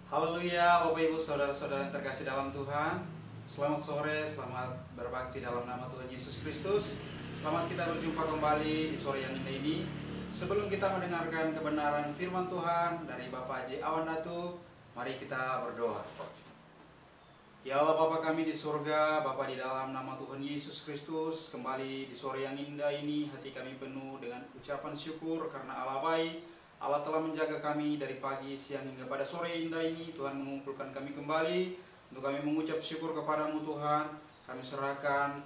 Haleluya, Bapak Ibu Saudara-saudara yang terkasih dalam Tuhan. Selamat sore, selamat berbakti dalam nama Tuhan Yesus Kristus. Selamat kita berjumpa kembali di sore yang indah ini. Sebelum kita mendengarkan kebenaran firman Tuhan dari Bapak Haji Awan Datu, mari kita berdoa. Ya Allah Bapa kami di surga, Bapa di dalam nama Tuhan Yesus Kristus, kembali di sore yang indah ini hati kami penuh dengan ucapan syukur karena Allah baik. Allah telah menjaga kami dari pagi, siang hingga pada sore indah ini. Tuhan mengumpulkan kami kembali untuk kami mengucap syukur kepadamu Tuhan. Kami serahkan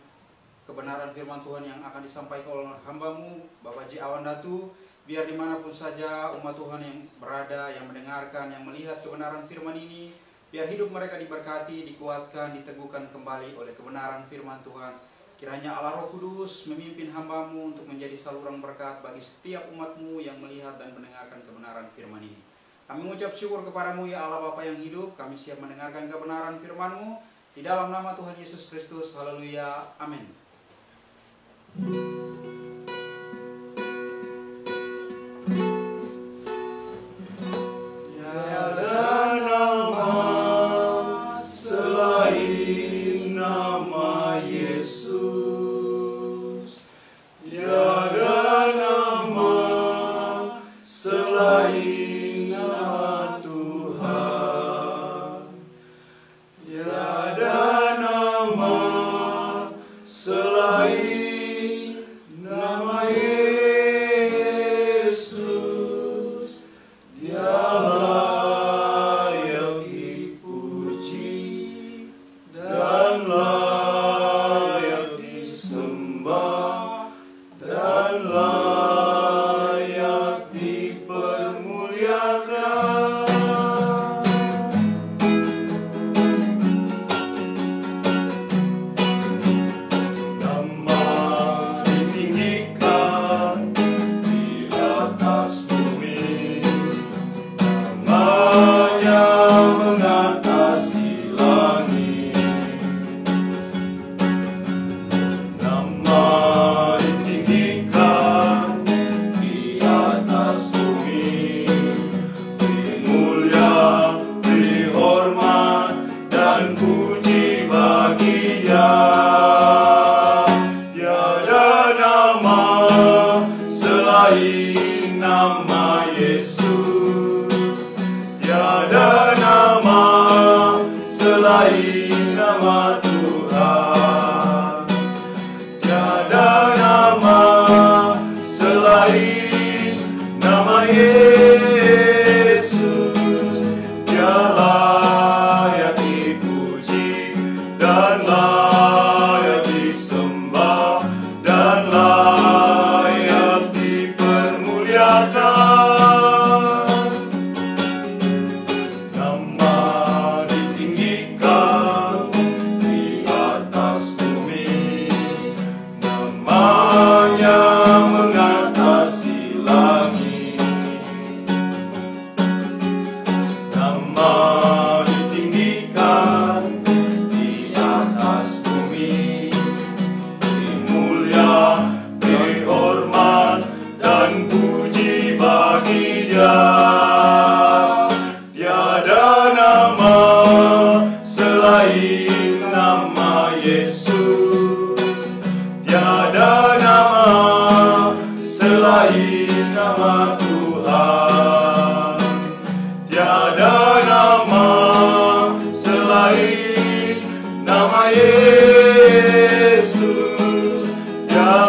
kebenaran firman Tuhan yang akan disampaikan oleh hamba-Mu Bapak Haji Awan Datu. Biar dimanapun saja umat Tuhan yang berada, yang mendengarkan, yang melihat kebenaran firman ini, biar hidup mereka diberkati, dikuatkan, diteguhkan kembali oleh kebenaran firman Tuhan. Kiranya Allah Roh Kudus memimpin hamba-Mu untuk menjadi saluran berkat bagi setiap umat-Mu yang melihat dan mendengarkan kebenaran firman ini. Kami mengucap syukur kepadamu ya Allah Bapa yang hidup. Kami siap mendengarkan kebenaran firman-Mu. Di dalam nama Tuhan Yesus Kristus. Haleluya. Amin.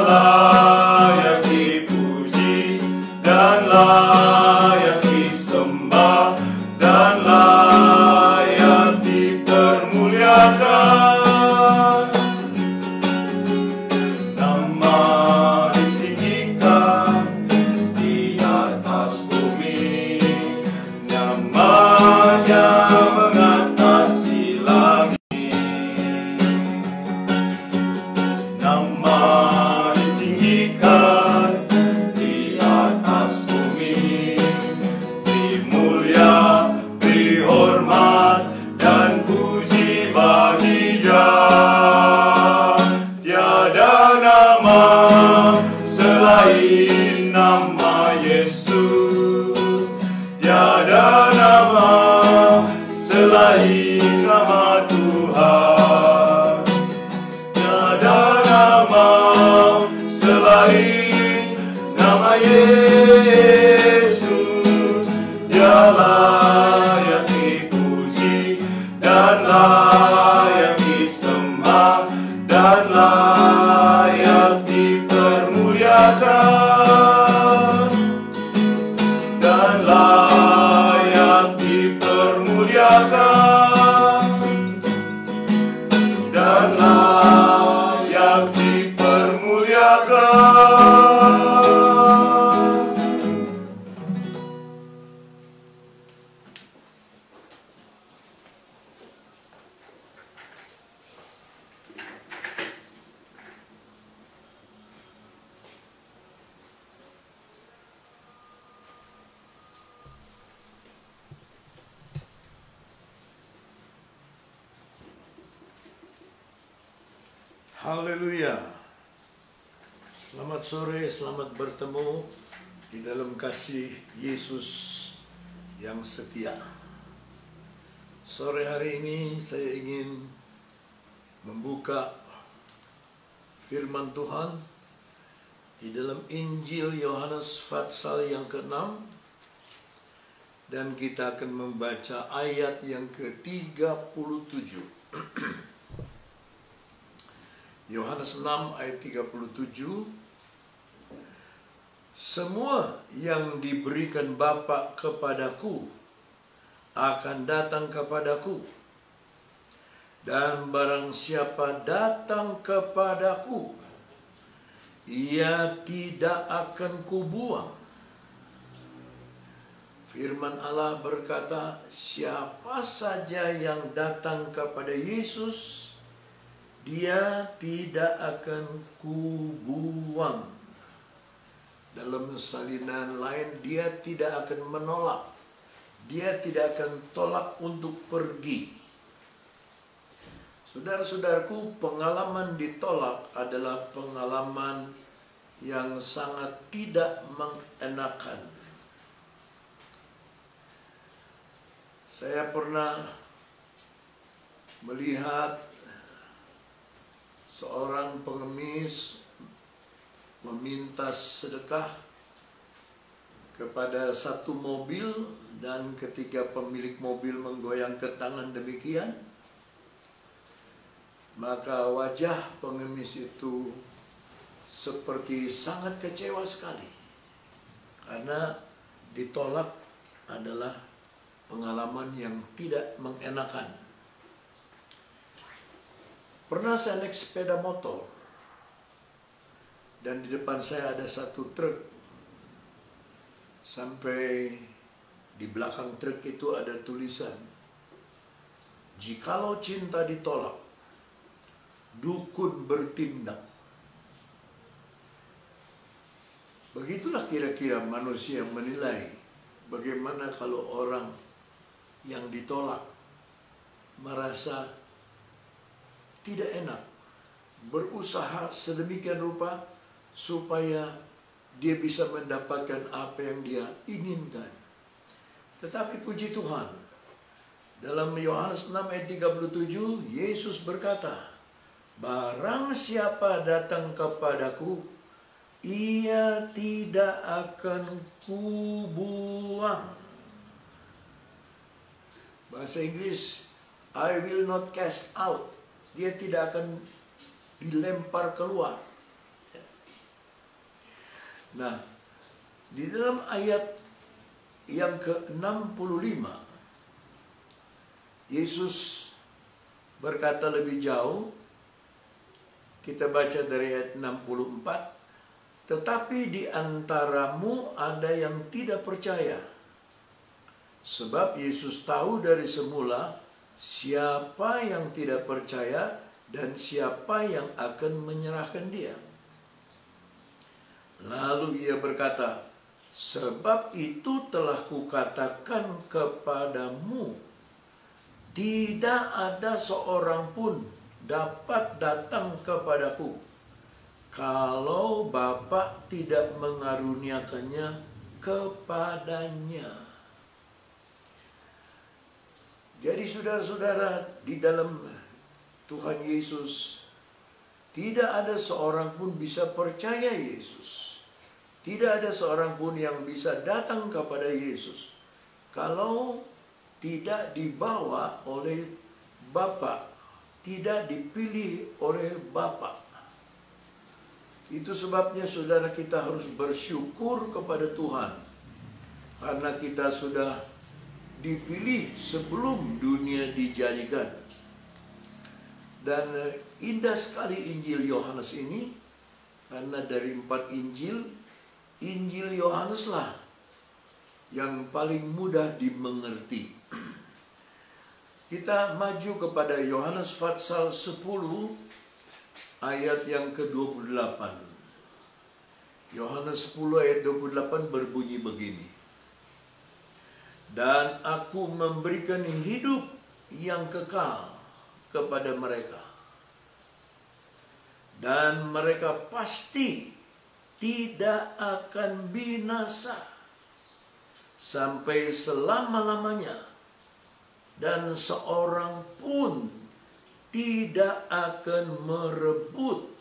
Layak dipuji dan layak Haleluya. Selamat sore, selamat bertemu di dalam kasih Yesus yang setia. Sore hari ini saya ingin membuka firman Tuhan di dalam Injil Yohanes pasal yang ke-6, dan kita akan membaca ayat yang ke-37. Yohanes 6 ayat 37. Semua yang diberikan Bapa kepadaku akan datang kepadaku, dan barang siapa datang kepadaku, ia tidak akan kubuang. Firman Allah berkata, siapa saja yang datang kepada Yesus, dia tidak akan kubuang. Dalam salinan lain, dia tidak akan menolak. Dia tidak akan tolak untuk pergi. Saudara-saudaraku, pengalaman ditolak adalah pengalaman yang sangat tidak mengenakan. Saya pernah melihat seorang pengemis meminta sedekah kepada satu mobil, dan ketika pemilik mobil menggoyangkan tangan demikian, maka wajah pengemis itu seperti sangat kecewa sekali, karena ditolak adalah pengalaman yang tidak mengenakan. Pernah saya naik sepeda motor, dan di depan saya ada satu truk. Sampai di belakang truk itu ada tulisan, jikalau cinta ditolak, dukun bertindak. Begitulah kira-kira manusia menilai bagaimana kalau orang yang ditolak merasa tidak enak, berusaha sedemikian rupa supaya dia bisa mendapatkan apa yang dia inginkan. Tetapi puji Tuhan, dalam Yohanes 6 ayat 37, Yesus berkata, barang siapa datang kepadaku, ia tidak akan kubuang. Bahasa Inggris, I will not cast out. Dia tidak akan dilempar keluar. Nah, di dalam ayat yang ke-65, Yesus berkata lebih jauh. Kita baca dari ayat 64. Tetapi di antaramu ada yang tidak percaya. Sebab Yesus tahu dari semula siapa yang tidak percaya dan siapa yang akan menyerahkan dia. Lalu ia berkata, sebab itu telah kukatakan kepadamu, tidak ada seorang pun dapat datang kepadaku kalau Bapa tidak mengaruniakannya kepadanya. Jadi saudara-saudara, di dalam Tuhan Yesus tidak ada seorang pun bisa percaya Yesus. Tidak ada seorang pun yang bisa datang kepada Yesus kalau tidak dibawa oleh Bapa, tidak dipilih oleh Bapa. Itu sebabnya saudara, kita harus bersyukur kepada Tuhan karena kita sudah dipilih sebelum dunia dijadikan. Dan indah sekali Injil Yohanes ini, karena dari 4 Injil, Injil Yohaneslah yang paling mudah dimengerti. Kita maju kepada Yohanes pasal 10 ayat yang ke-28. Yohanes 10 ayat 28 berbunyi begini. Dan aku memberikan hidup yang kekal kepada mereka, dan mereka pasti tidak akan binasa sampai selama-lamanya, dan seorang pun tidak akan merebut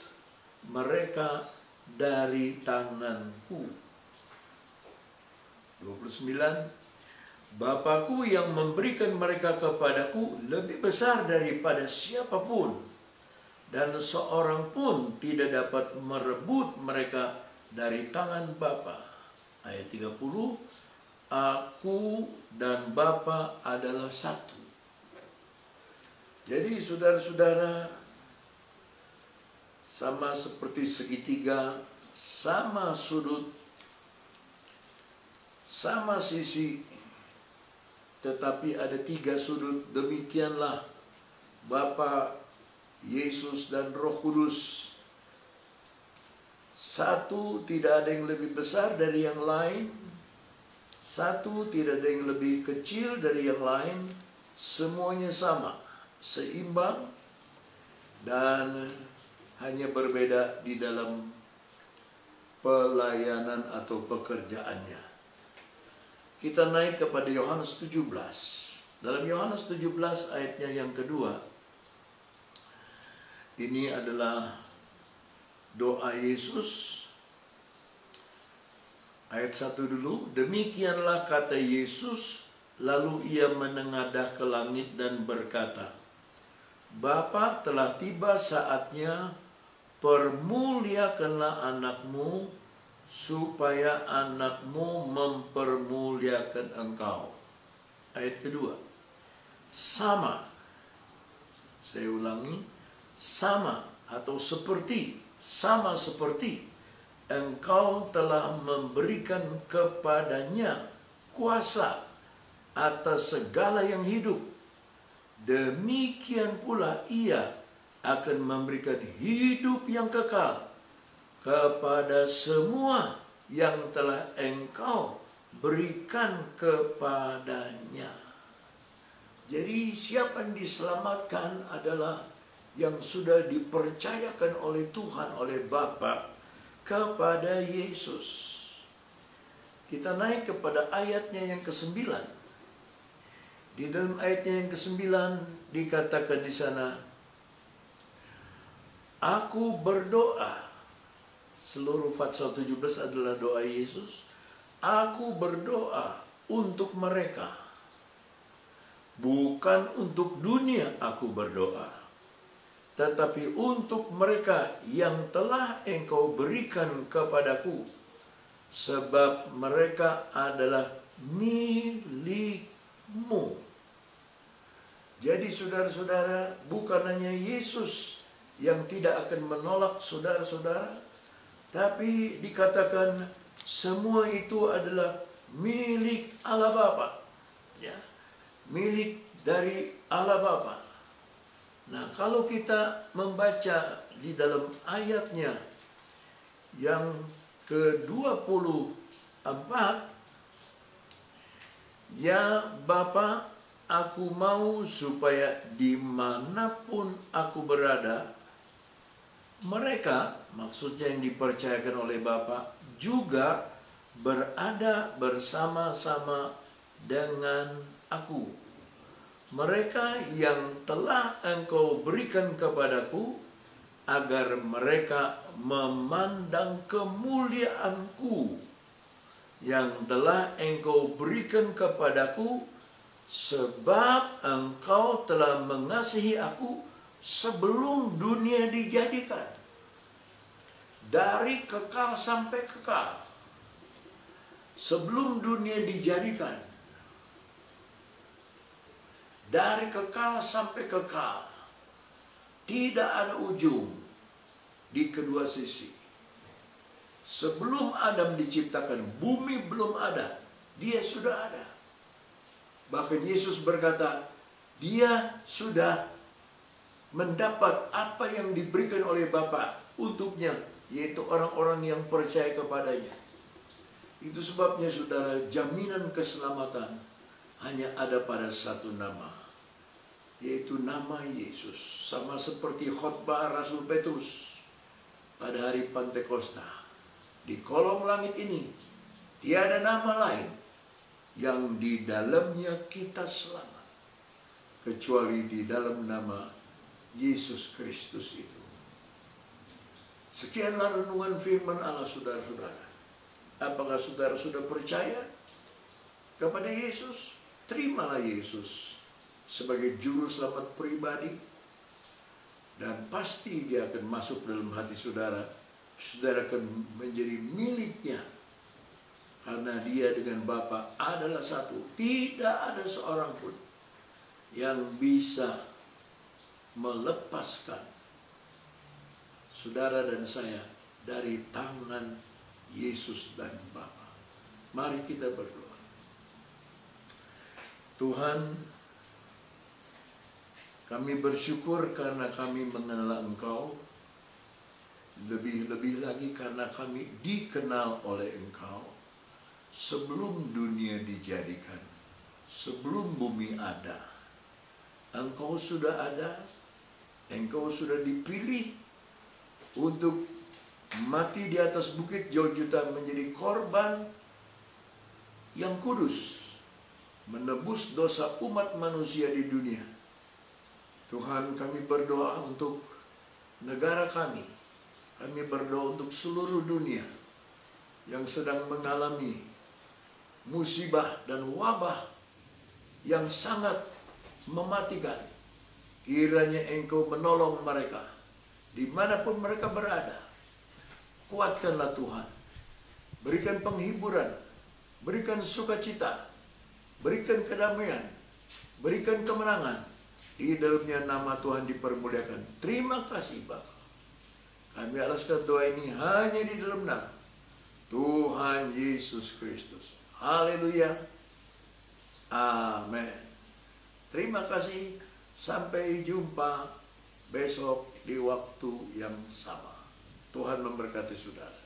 mereka dari tanganku. 29. Bapa-Ku yang memberikan mereka kepadaku lebih besar daripada siapapun, dan seorang pun tidak dapat merebut mereka dari tangan Bapa. Ayat 30. Aku dan Bapa adalah satu. Jadi saudara-saudara, sama seperti segitiga, sama sudut, sama sisi, tetapi ada 3 sudut. Demikianlah Bapa, Yesus, dan Roh Kudus. Satu, tidak ada yang lebih besar dari yang lain. Satu, tidak ada yang lebih kecil dari yang lain. Semuanya sama, seimbang, dan hanya berbeda di dalam pelayanan atau pekerjaannya. Kita naik kepada Yohanes 17. Dalam Yohanes 17 ayatnya yang kedua, ini adalah doa Yesus. Ayat 1 dulu. Demikianlah kata Yesus, lalu ia menengadah ke langit dan berkata, Bapa, telah tiba saatnya, permuliakanlah anakmu, supaya anakmu mempermuliakan engkau. Ayat kedua. Sama. Saya ulangi. Sama atau seperti. Sama seperti. Engkau telah memberikan kepadanya kuasa atas segala yang hidup. Demikian pula ia akan memberikan hidup yang kekal kepada semua yang telah engkau berikan kepadanya. Jadi siapa yang diselamatkan adalah yang sudah dipercayakan oleh Tuhan, oleh Bapa kepada Yesus. Kita naik kepada ayatnya yang ke-9. Di dalam ayatnya yang ke-9 dikatakan di sana, Aku berdoa. Seluruh Fatsal 17 adalah doa Yesus. Aku berdoa untuk mereka. Bukan untuk dunia aku berdoa, tetapi untuk mereka yang telah engkau berikan kepadaku, sebab mereka adalah milikmu. Jadi saudara-saudara, bukan hanya Yesus yang tidak akan menolak saudara-saudara, tapi dikatakan semua itu adalah milik Allah Bapa, ya, milik dari Allah Bapa. Nah, kalau kita membaca di dalam ayatnya yang ke-24, ya Bapa, aku mau supaya dimanapun aku berada, mereka, maksudnya yang dipercayakan oleh Bapa, juga berada bersama-sama dengan aku. Mereka yang telah engkau berikan kepadaku, agar mereka memandang kemuliaanku yang telah engkau berikan kepadaku, sebab engkau telah mengasihi aku sebelum dunia dijadikan. Dari kekal sampai kekal. Sebelum dunia dijadikan. Dari kekal sampai kekal. Tidak ada ujung di kedua sisi. Sebelum Adam diciptakan, bumi belum ada. Dia sudah ada. Bahkan Yesus berkata, dia sudah mendapat apa yang diberikan oleh Bapa untuknya, yaitu orang-orang yang percaya kepadanya. Itu sebabnya saudara, jaminan keselamatan hanya ada pada satu nama, yaitu nama Yesus. Sama seperti khotbah Rasul Petrus. pada hari Pantekosta, di kolong langit ini tiada nama lain yang di dalamnya kita selamat kecuali di dalam nama Yesus Kristus itu. Sekianlah renungan firman Allah, saudara-saudara. Apakah saudara sudah percaya kepada Yesus? Terimalah Yesus sebagai juru selamat pribadi, dan pasti dia akan masuk dalam hati saudara. Saudara akan menjadi miliknya, karena dia dengan Bapa adalah satu. Tidak ada seorang pun yang bisa melepaskan saudara dan saya dari tangan Yesus dan Bapa. Mari kita berdoa. Tuhan, kami bersyukur karena kami mengenal Engkau. Lebih-lebih lagi karena kami dikenal oleh Engkau sebelum dunia dijadikan, sebelum bumi ada. Engkau sudah ada, Engkau sudah dipilih untuk mati di atas bukit Golgota menjadi korban yang kudus, menebus dosa umat manusia di dunia. Tuhan, kami berdoa untuk negara kami. Kami berdoa untuk seluruh dunia yang sedang mengalami musibah dan wabah yang sangat mematikan. Kiranya Engkau menolong mereka dimanapun mereka berada. Kuatkanlah Tuhan. Berikan penghiburan, berikan sukacita, berikan kedamaian, berikan kemenangan. Di dalamnya nama Tuhan dipermuliakan. Terima kasih Bapa. Kami alaskan doa ini hanya di dalam nama Tuhan Yesus Kristus. Haleluya. Amin. Terima kasih. Sampai jumpa besok di waktu yang sama. Tuhan memberkati saudara.